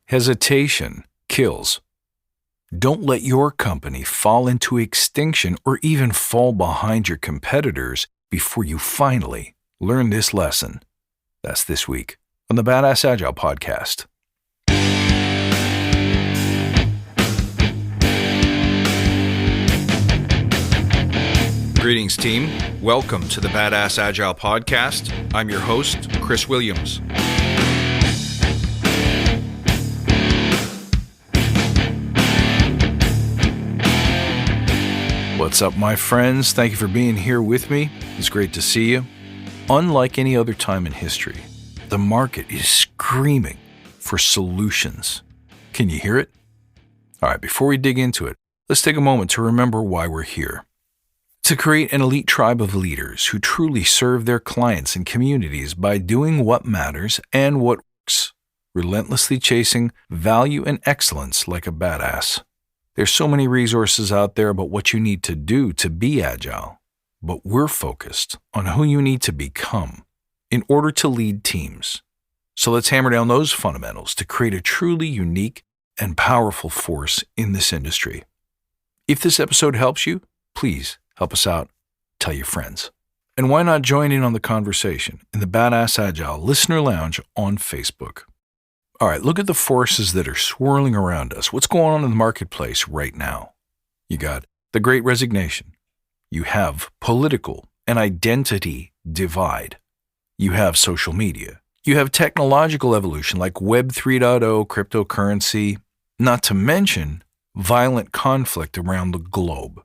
Hesitation kills. Don't let your company fall into extinction or even fall behind your competitors before you finally learn this lesson. That's this week on the Badass Agile podcast. Greetings, team. Welcome to the Badass Agile podcast. I'm your host, Chris Williams. What's up, my friends? Thank you for being here with me. It's great to see you. Unlike any other time in history, the market is screaming for solutions. Can you hear it? All right, before we dig into it, let's take a moment to remember why we're here. To create an elite tribe of leaders who truly serve their clients and communities by doing what matters and what works, relentlessly chasing value and excellence like a badass. There's so many resources out there about what you need to do to be agile, but we're focused on who you need to become in order to lead teams. So let's hammer down those fundamentals to create a truly unique and powerful force in this industry. If this episode helps you, please help us out. Tell your friends. And why not join in on the conversation in the Badass Agile Listener Lounge on Facebook? All right, look at the forces that are swirling around us. What's going on in the marketplace right now? You got the Great Resignation. You have political and identity divide. You have social media. You have technological evolution like Web 3.0, cryptocurrency, not to mention violent conflict around the globe.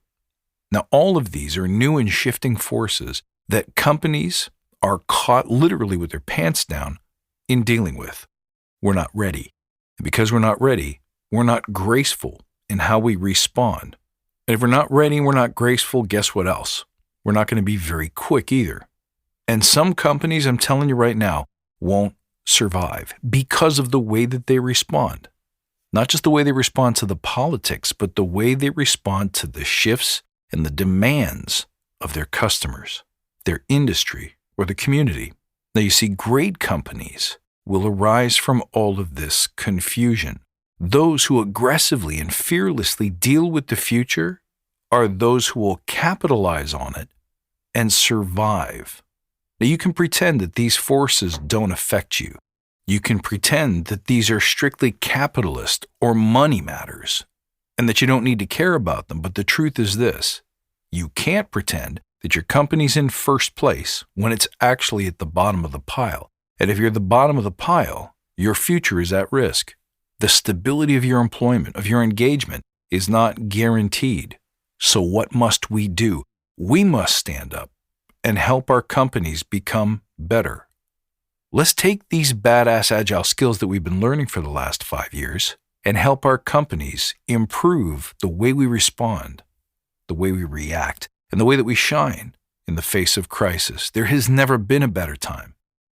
Now, all of these are new and shifting forces that companies are caught literally with their pants down in dealing with. We're not ready. And because we're not ready, we're not graceful in how we respond. And if we're not ready and we're not graceful, guess what else? We're not going to be very quick either. And some companies, I'm telling you right now, won't survive because of the way that they respond. Not just the way they respond to the politics, but the way they respond to the shifts and the demands of their customers, their industry, or the community. Now you see, great companies will arise from all of this confusion. Those who aggressively and fearlessly deal with the future are those who will capitalize on it and survive. Now you can pretend that these forces don't affect you. You can pretend that these are strictly capitalist or money matters and that you don't need to care about them. But the truth is this: you can't pretend that your company's in first place when it's actually at the bottom of the pile. And if you're at the bottom of the pile, your future is at risk. The stability of your employment, of your engagement, is not guaranteed. So what must we do? We must stand up and help our companies become better. Let's take these badass agile skills that we've been learning for the last 5 years and help our companies improve the way we respond, the way we react, and the way that we shine in the face of crisis. There has never been a better time.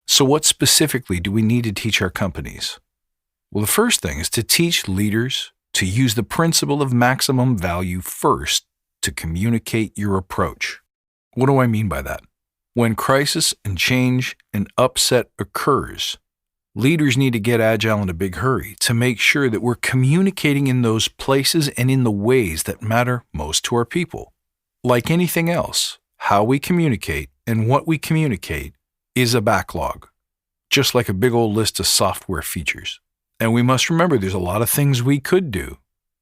So what specifically do we need to teach our companies? Well, the first thing is to teach leaders to use the principle of maximum value first to communicate your approach. What do I mean by that? When crisis and change and upset occurs, leaders need to get agile in a big hurry to make sure that we're communicating in those places and in the ways that matter most to our people. Like anything else, how we communicate and what we communicate is a backlog, just like a big old list of software features. And we must remember there's a lot of things we could do.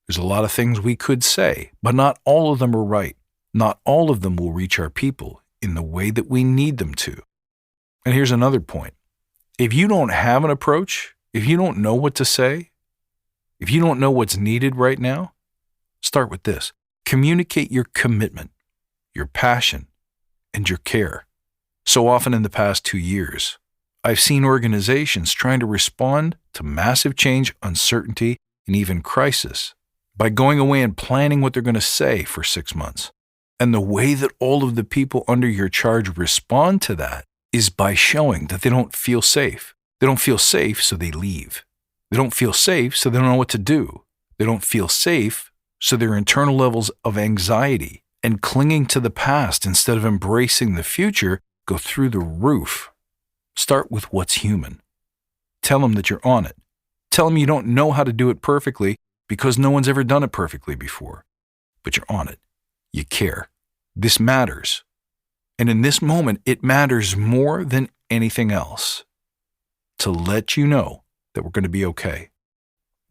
There's a lot of things we could say, but not all of them are right. Not all of them will reach our people in the way that we need them to. And here's another point. If you don't have an approach, if you don't know what to say, if you don't know what's needed right now, start with this. Communicate your commitment, your passion, and your care. So often in the past 2 years, I've seen organizations trying to respond to massive change, uncertainty, and even crisis by going away and planning what they're going to say for 6 months. And the way that all of the people under your charge respond to that is by showing that they don't feel safe. They don't feel safe, so they leave. They don't feel safe, so they don't know what to do. They don't feel safe, so their internal levels of anxiety and clinging to the past instead of embracing the future go through the roof. Start with what's human. Tell them that you're on it. tell them you don't know how to do it perfectly because no one's ever done it perfectly before. But you're on it. You care. This matters. And in this moment, it matters more than anything else to let you know that we're going to be okay.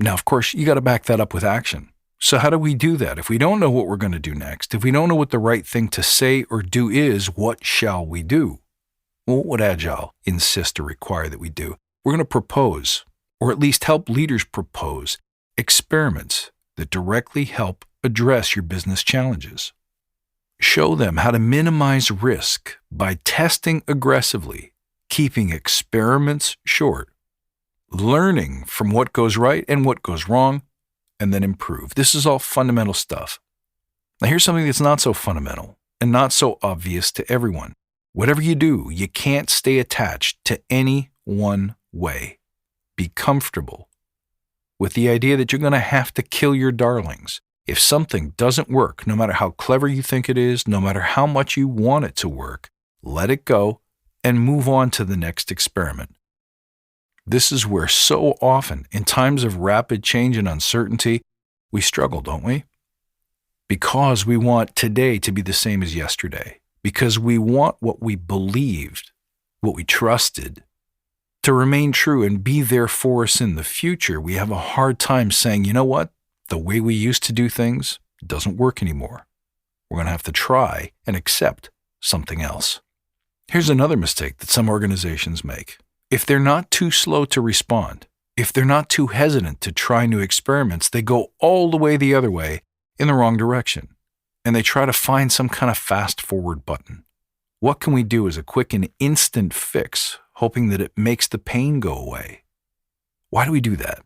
Now, of course, you got to back that up with action. So how do we do that? If we don't know what we're going to do next, if we don't know what the right thing to say or do is, what shall we do? Well, what would Agile insist or require that we do? We're going to propose, or at least help leaders propose, experiments that directly help address your business challenges. Show them how to minimize risk by testing aggressively, keeping experiments short, learning from what goes right and what goes wrong, and then improve. This is all fundamental stuff. Now here's something that's not so fundamental and not so obvious to everyone. Whatever you do, you can't stay attached to any one way. Be comfortable with the idea that you're going to have to kill your darlings. If something doesn't work, no matter how clever you think it is, no matter how much you want it to work, let it go and move on to the next experiment. This is where so often, in times of rapid change and uncertainty, we struggle, don't we? Because we want today to be the same as yesterday. Because we want what we believed, what we trusted, to remain true and be there for us in the future. We have a hard time saying, you know what? The way we used to do things doesn't work anymore. We're going to have to try and accept something else. Here's another mistake that some organizations make. If they're not too slow to respond, if they're not too hesitant to try new experiments, they go all the way the other way in the wrong direction, and they try to find some kind of fast forward button. What can we do as a quick and instant fix, hoping that it makes the pain go away? Why do we do that?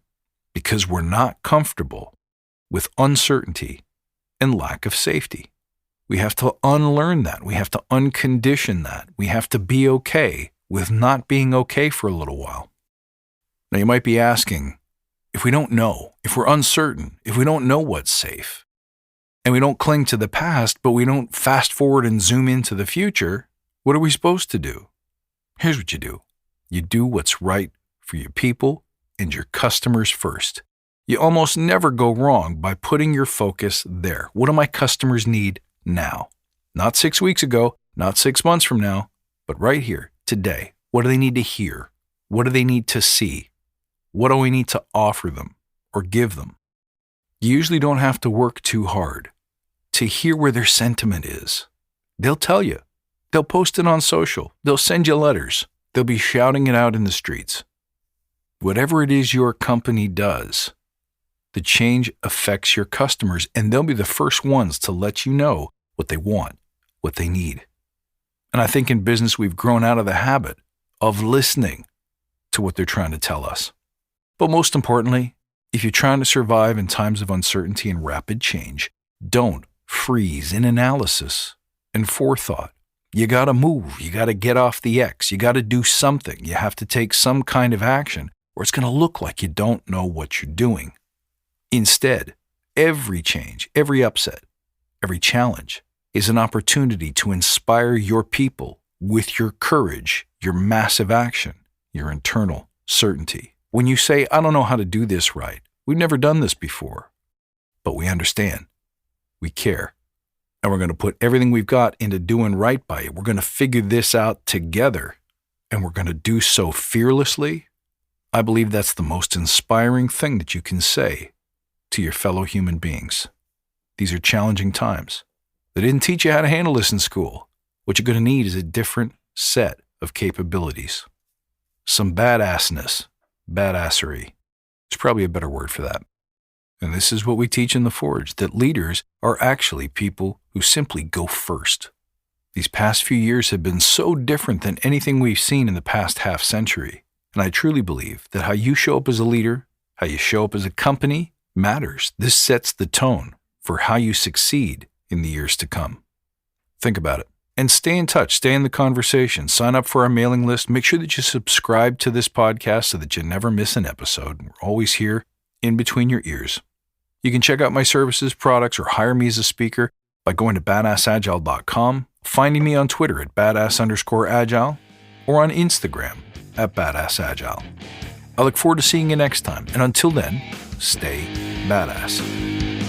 Because we're not comfortable with uncertainty and lack of safety. We have to unlearn that. We have to uncondition that. We have to be okay with not being okay for a little while. Now you might be asking, if we don't know, if we're uncertain, if we don't know what's safe, and we don't cling to the past, but we don't fast forward and zoom into the future, what are we supposed to do? Here's what you do. You do what's right for your people and your customers first. You almost never go wrong by putting your focus there. What do my customers need now? Not 6 weeks ago, not 6 months from now, but right here, today. What do they need to hear? What do they need to see? What do we need to offer them or give them? You usually don't have to work too hard to hear where their sentiment is. They'll tell you. They'll post it on social. They'll send you letters. They'll be shouting it out in the streets. Whatever it is your company does, the change affects your customers, and they'll be the first ones to let you know what they want, what they need. And I think in business, we've grown out of the habit of listening to what they're trying to tell us. But most importantly, if you're trying to survive in times of uncertainty and rapid change, don't freeze in analysis and forethought. You got to move. You got to get off the X. You got to do something. You have to take some kind of action, or it's going to look like you don't know what you're doing. Instead, every change, every upset, every challenge is an opportunity to inspire your people with your courage, your massive action, your internal certainty. When you say, I don't know how to do this right, we've never done this before, but we understand, we care, and we're going to put everything we've got into doing right by it. We're going to figure this out together, and we're going to do so fearlessly. I believe that's the most inspiring thing that you can say to your fellow human beings. These are challenging times. They didn't teach you how to handle this in school. What you're going to need is a different set of capabilities. Some badassness, badassery. There's probably a better word for that. And this is what we teach in the Forge, that leaders are actually people who simply go first. These past few years have been so different than anything we've seen in the past half century. And I truly believe that how you show up as a leader, how you show up as a company, matters. This sets the tone for how you succeed in the years to come. Think about it. And stay in touch. Stay in the conversation. Sign up for our mailing list. Make sure that you subscribe to this podcast so that you never miss an episode. We're always here in between your ears. You can check out my services, products, or hire me as a speaker by going to badassagile.com, finding me on Twitter at badass_agile, or on Instagram at badassagile. I look forward to seeing you next time, and until then, stay badass.